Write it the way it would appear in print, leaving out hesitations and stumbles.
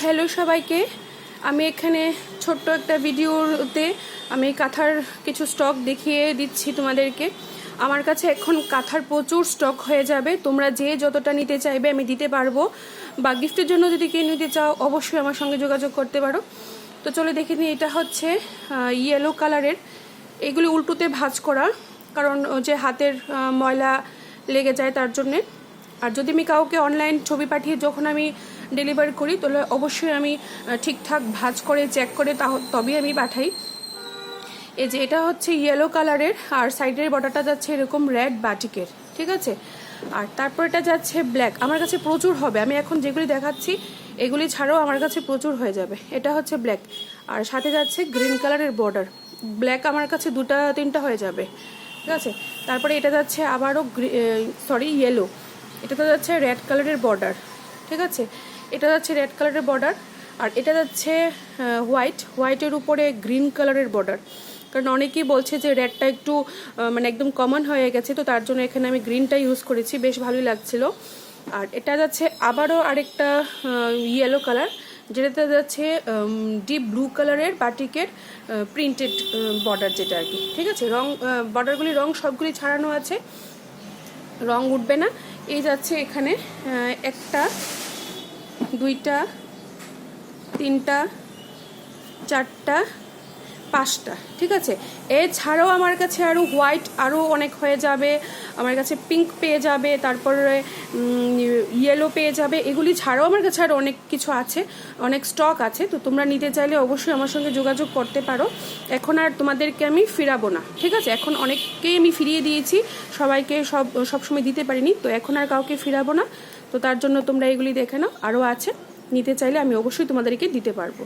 Hello সবাইকে। আমি এখানে ছোট্ট একটা ভিডিওতে আমি কাঁথার কিছু স্টক দেখিয়ে দিচ্ছি তোমাদেরকে। আমার কাছে এখন কাঁথার প্রচুর স্টক হয়ে যাবে, তোমরা যে যতটা নিতে চাইবে আমি দিতে পারবো, বা গিফটের জন্য যদি কেউ নিতে চাও অবশ্যই আমার সঙ্গে যোগাযোগ করতে পারো। তো চলে দেখে নিই। এটা হচ্ছে ইয়েলো কালারের, এগুলি উল্টোতে ভাঁজ করা, কারণ যে হাতের ময়লা লেগে যায় তার জন্যে। আর যদি আমি কাউকে অনলাইন ছবি পাঠিয়ে যখন আমি ডেলিভারি করি তাহলে অবশ্যই আমি ঠিকঠাক ভাঁজ করে চেক করে তবেই আমি পাঠাই। এই যে এটা হচ্ছে ইয়েলো কালারের, আর সাইডের বর্ডারটা যাচ্ছে এরকম রেড বাটিকের, ঠিক আছে। আর তারপর এটা যাচ্ছে ব্ল্যাক, আমার কাছে প্রচুর হবে, আমি এখন যেগুলি দেখাচ্ছি এগুলি ছাড়াও আমার কাছে প্রচুর হয়ে যাবে। এটা হচ্ছে ব্ল্যাক, আর সাথে যাচ্ছে গ্রিন কালারের বর্ডার। ব্ল্যাক আমার কাছে 2-3টা হয়ে যাবে, ঠিক আছে। তারপরে এটা যাচ্ছে আবারও ইয়েলো, এটাতে যাচ্ছে রেড কালারের বর্ডার, ঠিক আছে। এটা যাচ্ছে রেড কালারের বর্ডার, আর এটা যাচ্ছে হোয়াইটের উপরে গ্রিন কালারের বর্ডার। কারণ অনেকেই বলছে যে রেডটা একটু মানে একদম কমন হয়ে গেছে, তো তার জন্য এখানে আমি গ্রিনটা ইউজ করেছি, বেশ ভালোই লাগছিল। আর এটা যাচ্ছে আবারও আরেকটা ইয়েলো কালার, যেটাতে যাচ্ছে ডিপ ব্লু কালারের বাটিকের প্রিন্টেড বর্ডার, যেটা আর কি, ঠিক আছে। বর্ডারগুলি রং সবগুলি ছাড়ানো আছে, রং উঠবে না। এই যাচ্ছে এখানে 1টা 2টা 3টা 4টা 5টা, ঠিক আছে। এছাড়াও আমার কাছে আরও হোয়াইট আরও অনেক হয়ে যাবে, আমার কাছে পিঙ্ক পেয়ে যাবে, তারপরে ইয়েলো পেয়ে যাবে। এগুলি ছাড়াও আমার কাছে আরও অনেক কিছু আছে, অনেক স্টক আছে। তো তোমরা নিতে চাইলে অবশ্যই আমার সঙ্গে যোগাযোগ করতে পারো। এখন আর তোমাদেরকে আমি ফিরাবো না, ঠিক আছে। এখন অনেককেই আমি ফিরিয়ে দিয়েছি, সবাইকে সবসময় দিতে পারিনি, তো এখন আর কাউকে ফিরাবো না। তো তার জন্য তোমরা এগুলি দেখে নাও, আরও আছে, নিতে চাইলে আমি অবশ্যই তোমাদেরকে দিতে পারবো।